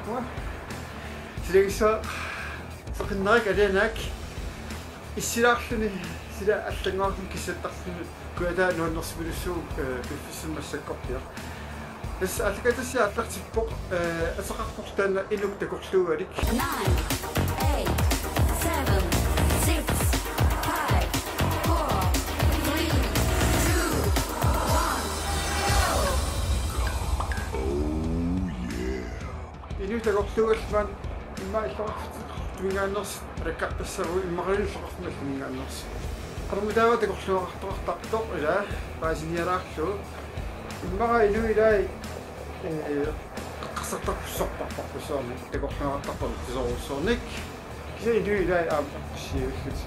på. Så det er så kan nok er det nok. I sidder sida аллангаарни кисаттарлуни куатаа нуаннерсимилуссуу пиффиссимассаккортиа тас аллакатасиа аллартиппоқ асеқарпортаана инук такорлуугалик 9 8 7 6 5 4 3 2 1 инук такорлуугаллуан имма иллоқарфит туингааннерс раккассару иммақалиллоқарфмал туингааннерс армутаава такорлуақартоқартартоқ ила паасиниараарлу иммара инуилай қассартарпуссорпарпарпусуарни такорлуақартартор тисоруссорник киса инуилай аапақсиуллут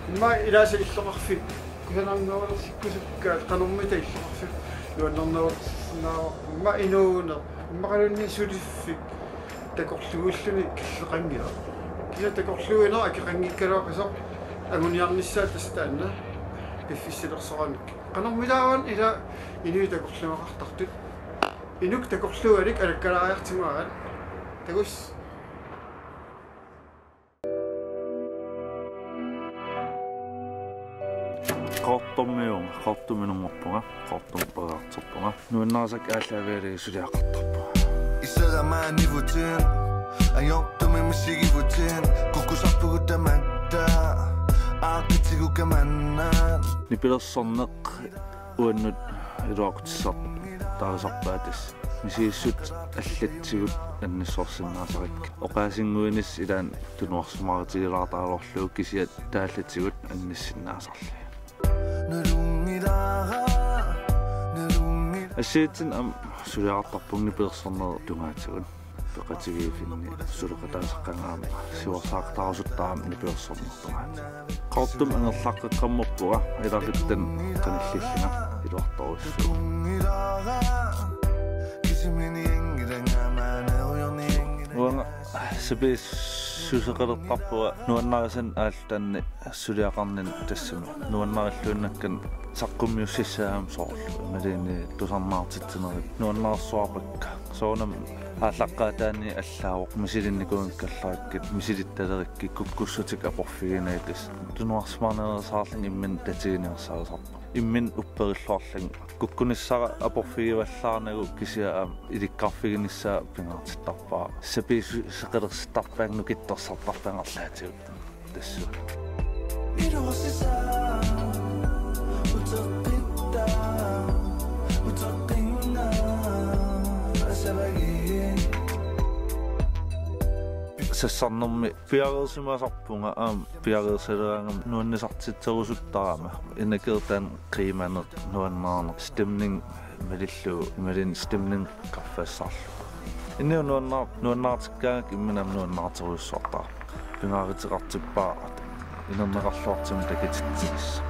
имма илааса иллоқарфик кусанарнерсиккусуккаат қанормита иллоқарфик юаннернерснаа имма инууне иммақалунни сулиффик такорлугуллуни киллеқангила киса такорлуинера акеқангиккалуақисоқ агуниарниссаат тастаанна пиффиссилерсорамик канормилааван ила инуи такорлуақартартут инук такорлугалик алаккалаариартимаарат тагус qortormiunga qortorpaartorpunga nuannarsak aallaveri suliaqartarpu iseramaan nivutin ayoktumin misigivutin kukusarpugutamatta aaqitigukamannaan nipilersorneq uannut iluaqutissar taasarpaatis misiissut аллатсигут аннисsorsinnaasarikk oqaasinguinis ilaan tunuarsumaritigilaartaalorluuk kisiat taallатсигут анниссиннаасарли ассиитсин ам сулиартарпугни пиерсорнер тунгаатигун пеқатигиифинни сулеқатаасаққангаама сиуарсаартаарусуттаама нипиерсорнертунгаат қортум ангерлаққаққаммерпуга иларлиттан қаналлиллина илуарторуссуу уанга сабис сусеқалертарпуга нуаннарасан аалтаанни сулиақарнин тассами нуаннариллуиннаккан саққуммиуссаам соорлу малини тусарнаартитсинерит нуаннарсуарпакка соонам ааллаққаатаани аллаавоқ мисилинникунгкаллараккит мисилитталерикки куккуссутик апорфигинаитис тунуарсмаарнерсаарлин иммин татигиниерсаасарпа иммин уппериллуарлан куккуниссара апорфигиваллаарнагу кисиаа иликкарфигиниссаа пингаартиттарпаа сапис сеқалерситтарпаангну китторсартарпангерлаатигут тассу сассарнэрми пиареерсимаасарпунга пиареерсалераангам нуаннисартитсерусуттарама инакертаан криманер нуаннаарнер стемнинг малиллу ималин стемнинг каффассарлу инниу нуаннаартиккаак имминам нуаннаартеруссуартаа пингааритеқартиппаа инернеқарлуартим такититсигис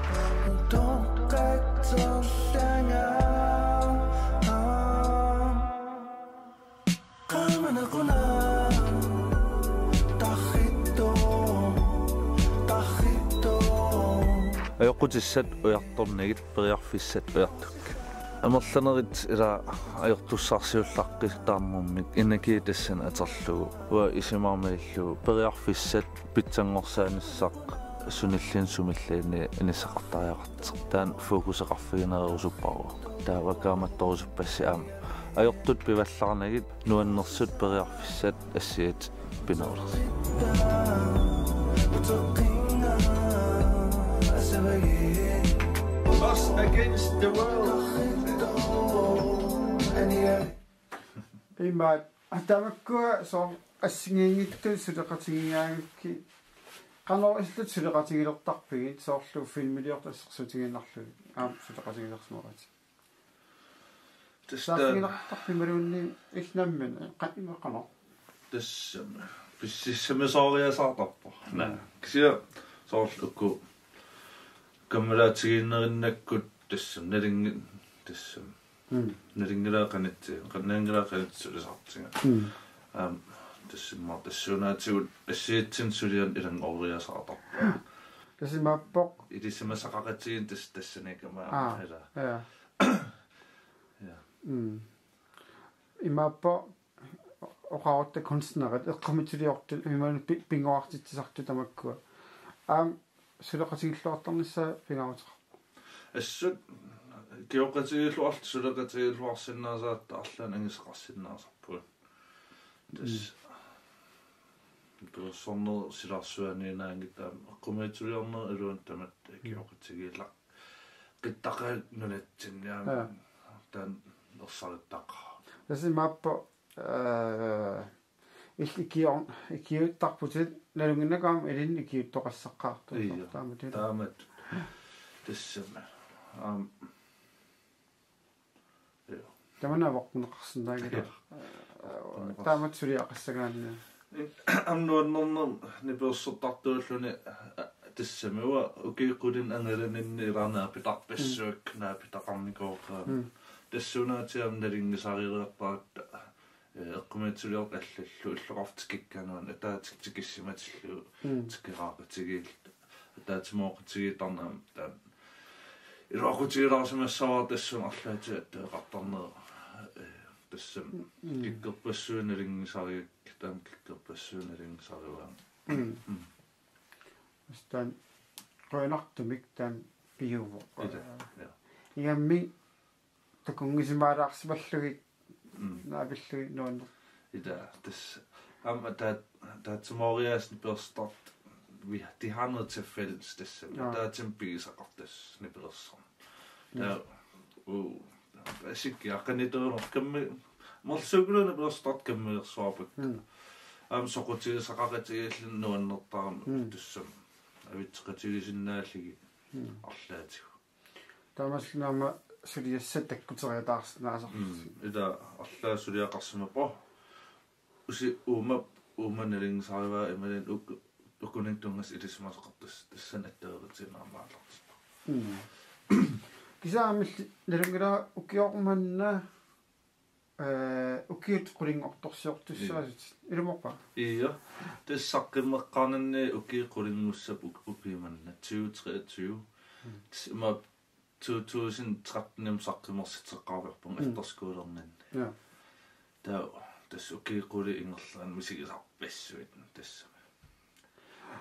ajorqutissat ujartornagit periarfissat ujartukka амерланерит ила ajortussarsiullarqis taarmummik inaki tassan aterlugu уа исимаармаиллу периарфиссат питсангорсааниссақ суниллин сумиллаани инисақартариақартер таан фокусеқарфигинерерусуппару таавакааматторусуппасси аама ajortut пиваллаарнагит нуаннерсут периарфиссат ассиат пинерулерс Us against the world. Имма атамаккуа соо ассигингитту сулеқатигиаангикки канаориллут сулеқатигилертарпигит соорлу филмилиортассерсутигиннарлу сулеқатигилерсморати тестагилертарпималуунни илнаммин қатимеқано тассам писсиссамисоориасаартарпо на кисиа соорлукку каммалаатигиннериннаккут тассам налинги тассам налингилаақанитси қаннаангилаақанитсулисартинга тассиммар тассуунаатигут ассиитсин сулиан илан ориасаартарпо тассимааппоқ илисимасақақатигин тассаникама ала имааппо oqaarta kunstnerit eqqamitiliortu imani pingoartitsisartu tamakkua suleqatigilluartarnissa pingaruteqa assut geoqatigilluart suleqatigilluarsinnaasaat arlaan angisaqarsinnaasarpu tas personer silarsuaniinaangita eqqamitiliorner iluantamat geoqatigilla qittaqaat nunatsinniaama tan ersalittaqa tässä mappo ikiuttarputit nalunginnakaam ilin ikiuttoqassaqaartu taamat tassama tamana waqneqarsinnaagila taamat suliaqassagaanna amnuannerner nipersortartuulluni тассамуа укиққулин ангаланинни иларнаа питарпассуак наа питақарникооқаа тассунаатиам налингисариереққаатта эққуматсулиорт аллаллу иллоқартиккануан атаатиктикиссиматиллу тикераақатигиилт атаатимооқатигиитарнаам таа илоқутигилаарсимассаваа тассун арлаати аттеқартарнера тассам киккерпассууналингисариак таам киккерпассууналингисариуаан Stan qoinartumik taan piuvo igammi takungisimaalaarsipallugik naapillui nuanner ida tas amma taatsimorias niperstart vi de har noget til fælles das der er tempisaqartas nipelersorn der basic jeg kan ikke nok komme molsugluna nipelerstart kammersorpuk soqutigisaqaqatigiillu nuannertaram tussam avitqatigisinnaalligi arlaatigu taamaslunama suliassattakkuteriataarsinnaasar ida arlaa suliaqarsimappo usi uumanalingisarivaa imalin ukkuningtungas ilismasaqartas tassan attaeritiinaarmaallartis kisaamilli nalungila ukiormanna ukiut qulinngortorsiortussaasit ilumorpa iya tassaqqimeqqarnanni ukiqqulingussap upimanna 2023 ma 2013 saqqimersiteqqaarverpun efterskolernan ja tas ukiquli ingerlan misigisarpassuit tassama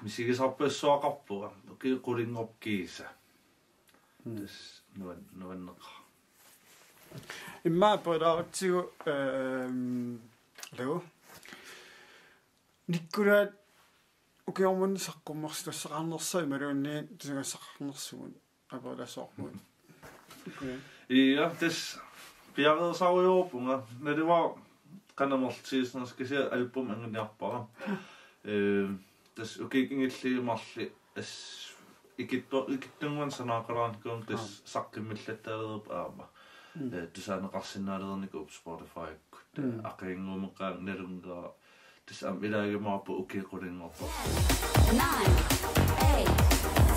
misigisarpassuaqarpura ukiqulingorkiisa tas nuanneqa imma podaartigu lego nikkulaat ukiormun saqqummarsilassaqarnersa imaluunni tisaгассақарнерсугун апаласоормут iya tas piareesaruyorpunga naliva qanamertiisnerskisia album anginiarpara tas ukikingilliimarli as ikittunguan sanaaqalaankuum tas saqqimmillattaaleerp aama тусаанеқарсиннаалернику Spotify ақингуумеқаа налунгера тас ам илаагимаарпу укиқулингорпо 9 8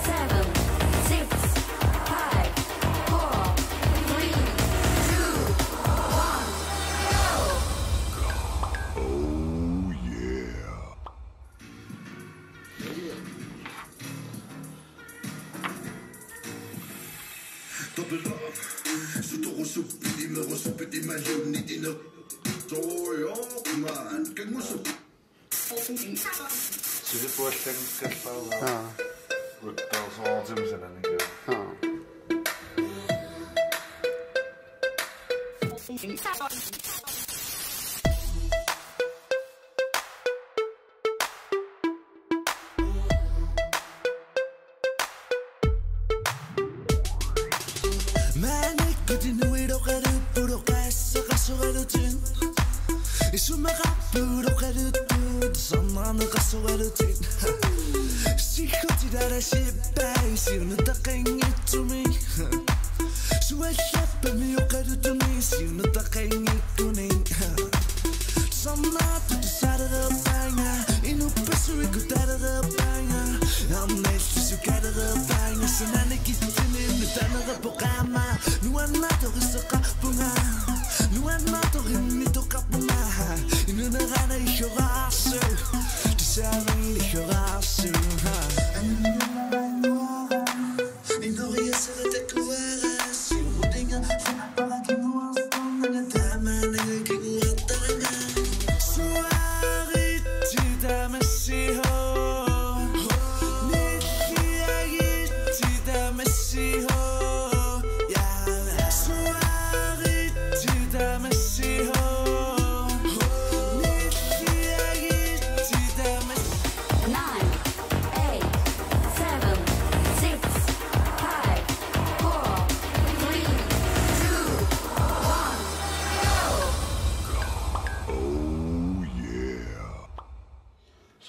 7 6 5 4 3 2 1 Oh yeah. Double up. Så du rusupper de med rusupper de med løn i dine dårlige man. Kan du så? силипуаллагниккаллаала руттаасоортимсаланика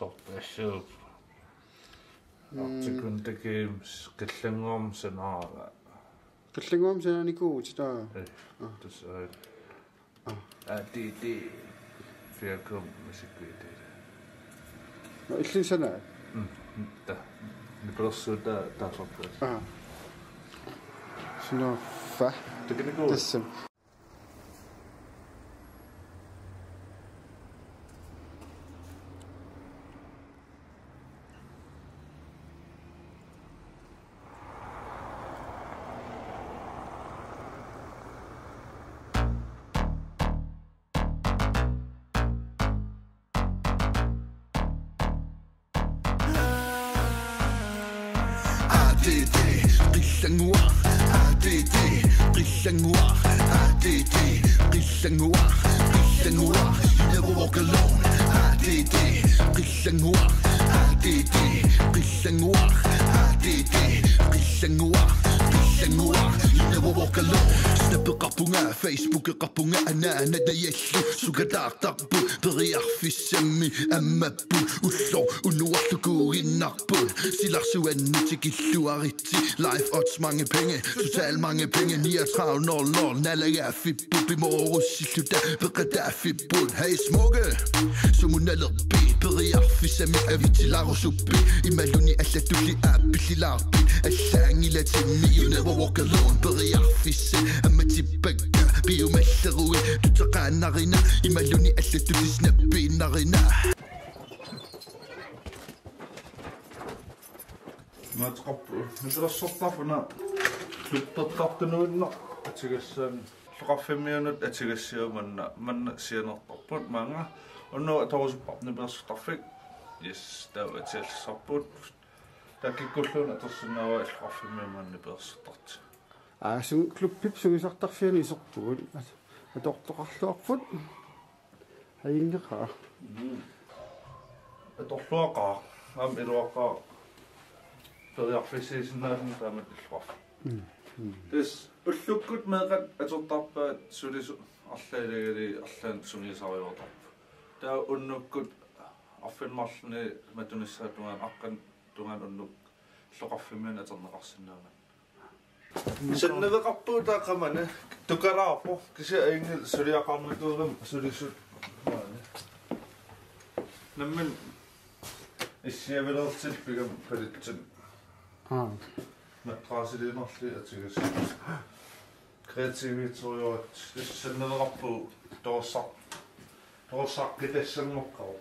sortaassuup artikun games qillangorm sanaara qillangorm sananikuut taa tusaa di fiakum masikuite no illin sana ta nipersuuta taasarpas sino fa tekniku tassam Never walk alone. ADD, you never walk alone. Step qapunga Facebook qapunga ana nadayallu sugadaqtarpu periarfissami ammappu ullo unuarluku innarpu silarsuannitikilluaritti life odds mange penge total mange penge 3900 nalagafippu bimorusilluta beqadafippu hey smukke sumunallerpi periarfissami avitilarusuppi imaluni allatulli appillilarpi allaangilatinni you never walk alone periarfisse ammatipakka biomallerui tutaqaannarina imaluni allatulli snappiinnarina matqappu nutersortarfuna tuttartartunuunna atigassan loqarfimmiunut atigassiumanna manna sianertarput maanga onno atorusupparni persortarfik yes taavatialsarput takikkulluuna tersunnaava loqarfimmiumanni persortarti sun kluppip sugisartarfiani isorpugut atortoqarluarput haingeqa atorluaqaa am iluaqaa periarfisiisinnaasum taamat illuarf tis ullukkut meeqat atortarpaat sulisu арлаилагали арлаан суниисариуартарпу таа уннуккут арфинмарлни матунissаатунгаан аққан тунгаан уннук лоқарфиммиан атернеқарсинаама сенневеқарпуу таақамана тукалаарпо кися аингил сулиақармутуурам сулисут наммин иссиавилертил пигам палитсин матрасилинерли атигас креативиториорат сенневеқарпуу тоорсаққитассангоққау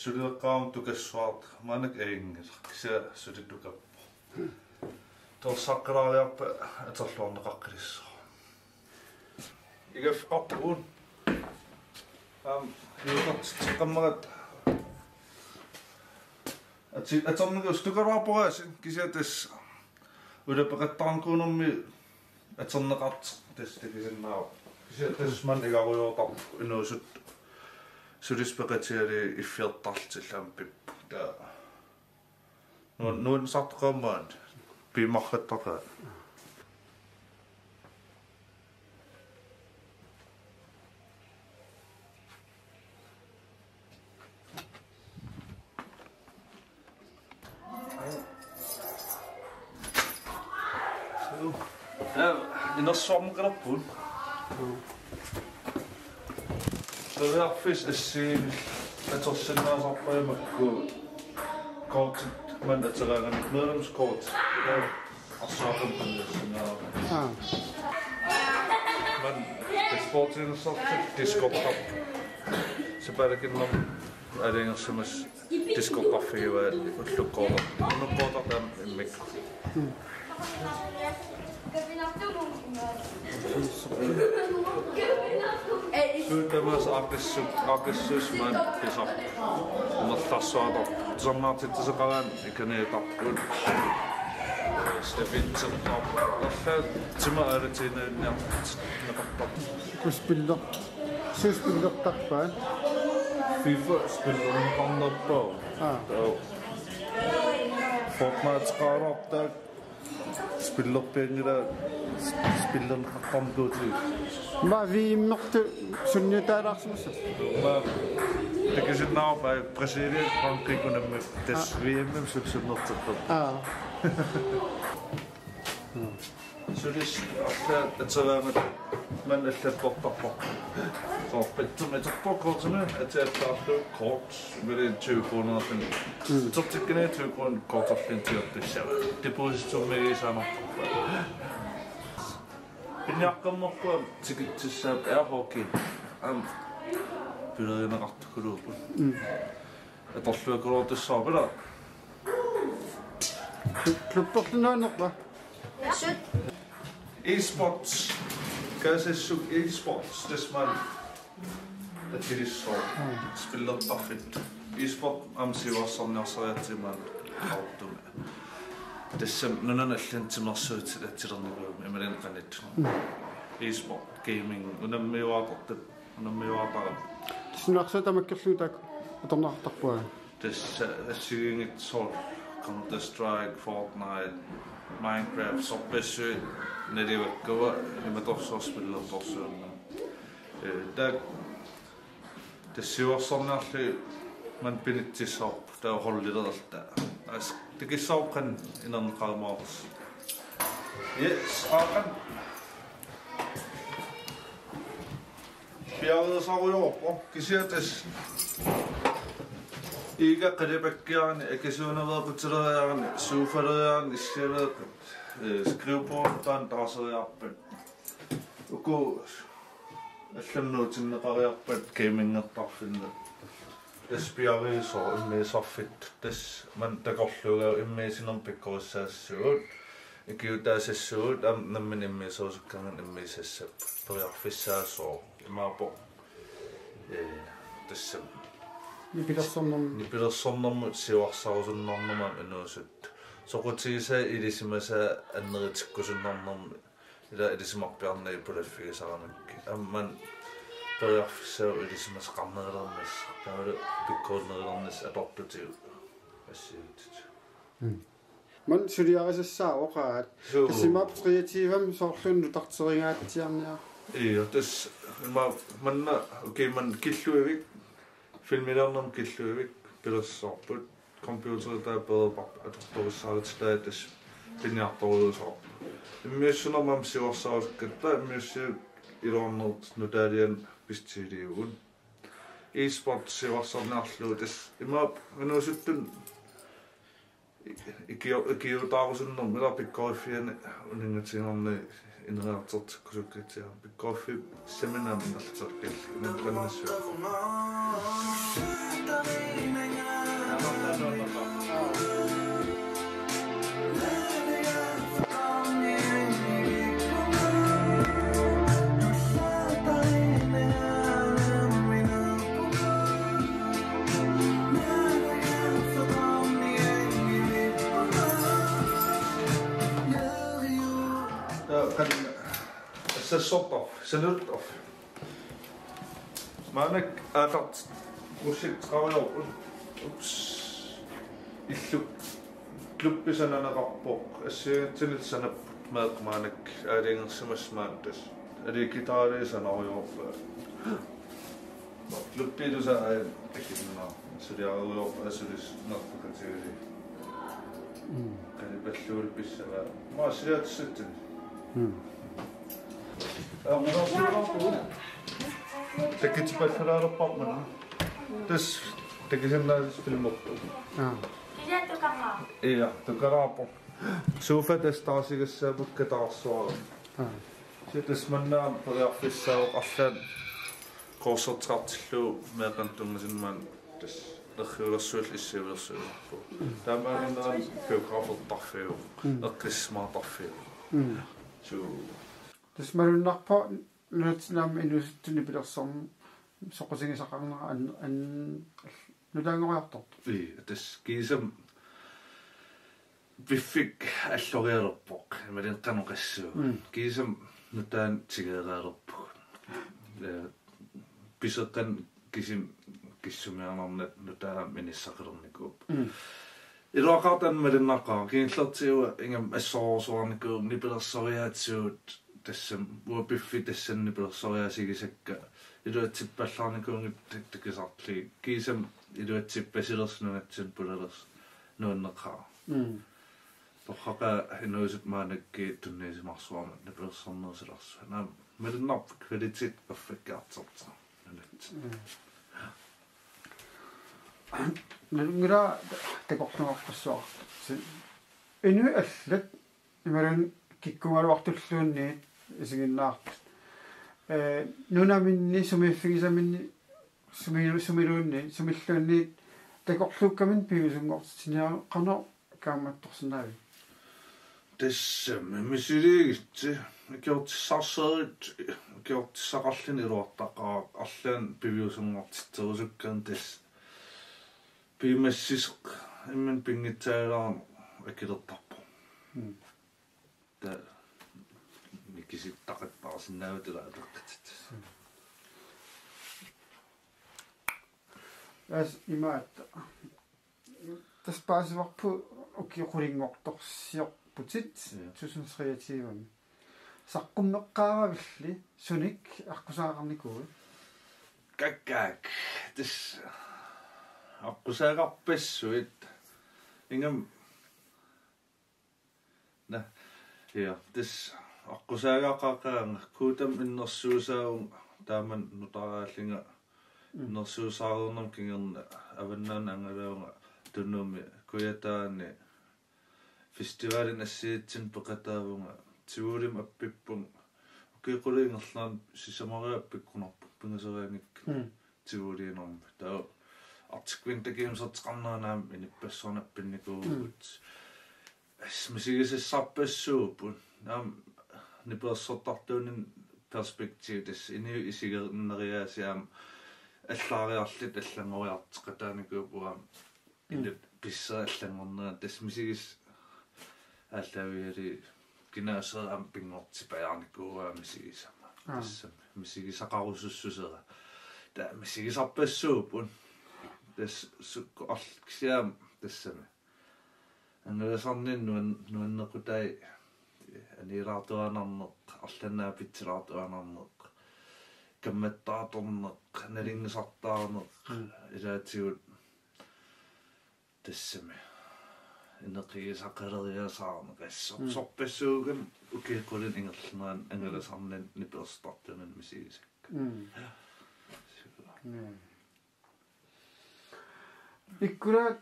сулиеққаам тукассуарт манак аингил кися сулиттукаппо тоорсаққилаариарпа атерлуорнеқаққилиссо игафқарпуун юутартиққаммагат атернегус тукалаарпораасин кисиатас улапеқаттарнкуунэрми атернеқарт тастакисиннаа кисиатас ман игаруйоортар инуусут сулиспеқатиали иффиертарлтиллаам пиппу таа нуун сартоқаммаан пимархаттаqa инерсуармукаларпут тэрфис эссиин атерсиннаасарпаямакку кort man aterangani medlemskort арсаақам паннерсинаа man спортинерсартик дископтар сепалакиннер алингерсимас дископтарфигуа уллуккоордер унуккоордер иммик Syltämäs aggressius man pisap. Umattassaato. Sannaatittisaqalan ikaneetarpun. Stefitsertar. Taffaat tima alatiinaanniart naqartar. kuspiller suspillertarpaan FIFA spillernerparnerpaa. Fortnite-qaarartaak spillerpiangila spillerneqartarmikuuti Hvad vi mørte sunne der er som så. Det kan sætte navn på præsident Frankrig og med des VM så det noget til. Så det er så der men det er godt på. Så det med på kort så at det er kort med det 20 kroner sådan. Så det kan 20 kroner kort og fint til det. Det burde så med sådan. Jeg kommer på til sab er hockey. Byrde en ret klub. Jeg tror slet ikke at det så ved der. Klubber den noget hvad? E-sports. Kan jeg sige e-sports? Det man det er så spiller der fedt. E-sport siger også sådan jeg så til man auto. Det er simpelthen en lidt til mig så til det til den niveau med den planet. E-sport, gaming, og dem jo arbejdet, og dem jo arbejdet. Snart så der man kan slutte at der nok på. Det er sygt et så Counter Strike, Fortnite, Minecraft, så besøg nede i Vækkever, med der så spiller der så. Det siger sådan at man binder til så der holder lidt alt der. Altså det kan så kan en anden grad mås. Yes, og bjerget så ryger op, og kan se det. Ikke kan det begge jeg kan se noget på til der sofa der i stedet skrivebord der så op. Og gå jeg nu til at være på gaming og der finde. Det spiller så med så fedt. Det man der går slukke med sin om begge så sødt. Jeg giver der så sødt når man er med så kan man med sig selv. Der er fisk så meget på. Det er Ni bliver som om ser så sådan nogen man noget så. Så går til sig i det som så andet til sådan det er det som opbjørn på det fire så man börjar så är det som att skamma det där det bekod noget adoptativ Man så det er så sauer det som op kreativt så sådan du dagsringer til ja. Ja, det man okay man gilluevik filmerer om gilluevik det så på computer der både at du så det det binær på så. Men så man ser så det men så i Ronald nu der en bestyrelse. E-sport ser også sådan afsluttet. Men nu den ik giver der også nogle med der begåfjerne og nogle ting om en ret til begåfje seminar men altså det men den er så. Så soppar, så nyt of. Man er fast musik travler. Ups. I klub sådan en rapport. Jeg ser til lidt sådan med man er det en som smartes. Er det guitar det sådan over. Klub det så er ikke noget. Så det er jo altså det nok på kategori. Kan det beslå det bis eller. Må se det sætte. Det kan ikke bare forklare på mig. Det kan simpelthen spille op. Ja. Ja, det kan op. Så for det står sig så på guitar så. Så det man på der fisk så afstand. Koncentrat med den med sin mand. Det gør så lidt så. Der var en der geograf op daffe. Og krisma daffe. Så det smager nok på lidt nam endnu til det bliver som så kan sige så kan en nu der går jeg tot. Det sker som vi fik alloreret op med den kan nok så. Sker som nu der tiggeret op. Bisot den gisum jeg om nu der men så kan den gå. I råkar den med den nakker. Kan slå til ingen så han går ni bliver så jeg til tässä uopiffi tässä nipilossoriasigisakka iluatsippallaarnikuungit takisartli kiisam iluatsippasilersnuatsin pulalers nuanneqaa torhaqa inuusut maanakki tunniisimarsuarmat nipilersornersilarsu naam melunarp kvalitet perfekkaartarta ngira teqornuarpassuar inu allat imarun kikkungaluartulluunniit isiginnaarput nunaminni sumiffigisaminni sumiluunni sumilluunniit teqorluukkamin pivisungortiniaa qana kaammattorsinaavi tässä misiliigitsi kiortissarserit kiortissaqarlini iluartaqaa arlaan piviusungortitserusukkaan tass piimassiseq imman pingittaalaarmu akilertarpu ta mikisittaqattaasinnaavutila ateqqatit as imaat tas paasivarpu ukiqulingortorsiorputit tusunskreatiivami saqqummeqqaavavilli sunik arkusaaqarnikuui kakkaak tas aqusaaqarpassuit ingam na ja tas aqusaaqaqaqaanga kuutam innersuusaagun taaman nutaraallinga innersuusaarernam kingerna avannaana angalaunga tunnuumi kuyataani festivalin assiitsin peqataavunga tiulim appippun ukiquliingerlaan sisamariappikkunarpu pingaseriangik tiuliinermi taa artikvintakiimserteqarnaanaam inippassornappinikuugut misigisissarpassuupun naam nipersortartuunin perspektiiv tass ini isigerneriaasiaam аллаариарлит аллангориартеқатааникуупуам ин писсаа аллангорнера тас мисигис аллавиали кинаасераам пингортипаяарникууваа мисигисама тасса мисигисақарусуссусера та мисигисарпассуупун тас сукку арлксиаам тассами ангаласарнин нуаннеқутай анилаартуанарнеқ арланаа питсилаартуанарнеқ камматтааторнеқ налингисартаарнеқ илаатигут тассами инеқигисақалериасаарнеқ ассорпассуугам укиққулин ингерлернеран ангаласарнин ниперстартунан мисигисакка иккулаат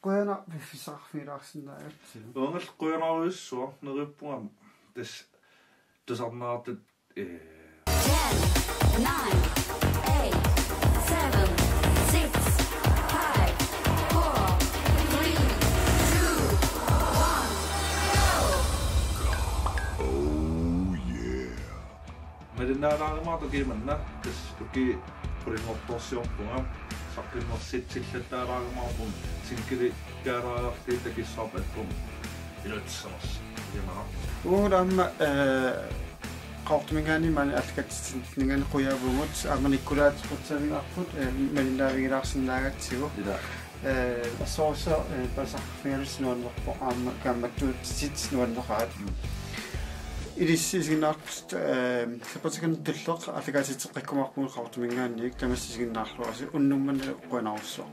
qoyana vifisarfilaarsinnaagatti уангал qoyanaaruissuа нериппугам тас тусарнаартут 10, 9, 8, 7, 6, 5, 4, 3, 2, 1, go! Oh yeah. Medinaalaarimaato kiimanna tas uki puringortorsiorpunga saqimmersitsillattaalaarimaarpun sinkili kaaraarliitakissarpatpum ilutserers yamara uulaamma qaortumingaani maani allakatsitningani quyaavungut aamanikulaatqutsaviarput malinaavigilaarsinnaagatsigu assoosa pasarfialusnuannerpo aama kaammattuutsit nuanneqaat илиссисигинаарпут сапатикан туллеқ аллагаатитеққиккумаарпугу qaortumingaanniik tamassisiginnaarluasi unnumman qonarussua